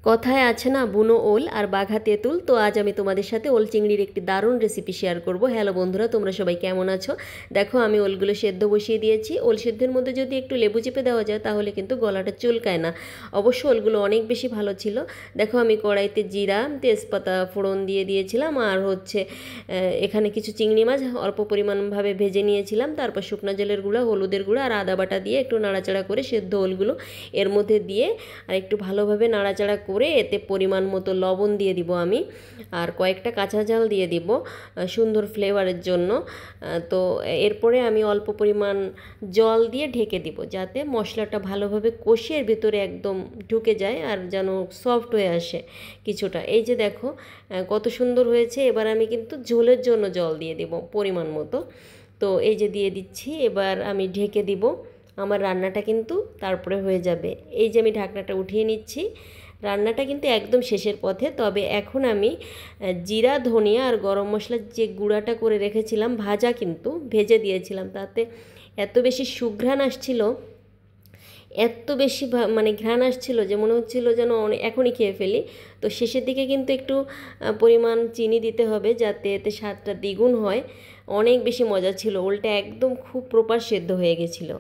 কথায় আছে না, বুনো ওল আর বাঘা তেঁতুল। তো আজ আমি তোমাদের সাথে ওল চিংড়ির একটি দারুণ রেসিপি শেয়ার করব। হ্যালো বন্ধুরা, তোমরা সবাই কেমন আছো? দেখো আমি ওলগুলো সেদ্ধ বসিয়ে দিয়েছি। ওল সেদ্ধের মধ্যে যদি একটু লেবু চিপে দেওয়া যায় তাহলে কিন্তু গলাটা চুলকায় না। অবশ্য ওলগুলো অনেক বেশি ভালো ছিল। দেখো আমি কড়াইতে জিরা তেজপাতা ফোড়ন দিয়ে দিয়েছিলাম, আর এখানে কিছু চিংড়ি মাছ অল্প পরিমাণভাবে ভেজে নিয়েছিলাম। তারপর শুকনো জলের গুঁড়া, হলুদের গুঁড়া আর আদা বাটা দিয়ে একটু নাড়াচাড়া করে সেদ্ধ ওলগুলো এর মধ্যে দিয়ে আর একটু ভালোভাবে নাড়াচাড়া করে এতে পরিমাণ মতো লবণ দিয়ে দিব আমি, আর কয়েকটা কাঁচা ঝাল দিয়ে দিব সুন্দর ফ্লেভারের জন্য। তো এরপরে আমি অল্প পরিমাণ জল দিয়ে ঢেকে দিব, যাতে মশলাটা ভালোভাবে কষে এর ভিতরে একদম ঢুকে যায় আর যেন সফট হয়ে আসে কিছুটা। এই যে দেখো কত সুন্দর হয়েছে। এবার আমি কিন্তু ঝোলের জন্য জল দিয়ে দিব পরিমাণ মতো। তো এই যে দিয়ে দিচ্ছি, এবার আমি ঢেকে দিব। আমার রান্নাটা কিন্তু তারপরে হয়ে যাবে। এই যে আমি ঢাকনাটা উঠিয়ে নিচ্ছি। রান্নাটা কিন্তু একদম শেষের পথে। তবে এখন আমি জিরা ধনিয়া আর গরম মশলার যে গুঁড়াটা করে রেখেছিলাম, ভাজা কিন্তু ভেজে দিয়েছিলাম, তাতে এত বেশি সুঘ্রাণ আসছিল, এত বেশি মানে ঘ্রাণ আসছিল যে মনে হচ্ছিল যেন এখনই খেয়ে ফেলি। তো শেষের দিকে কিন্তু একটু পরিমাণ চিনি দিতে হবে, যাতে এতে স্বাদটা দ্বিগুণ হয়। অনেক বেশি মজা ছিল। ওলটা একদম খুব প্রপার সেদ্ধ হয়ে গেছিলো।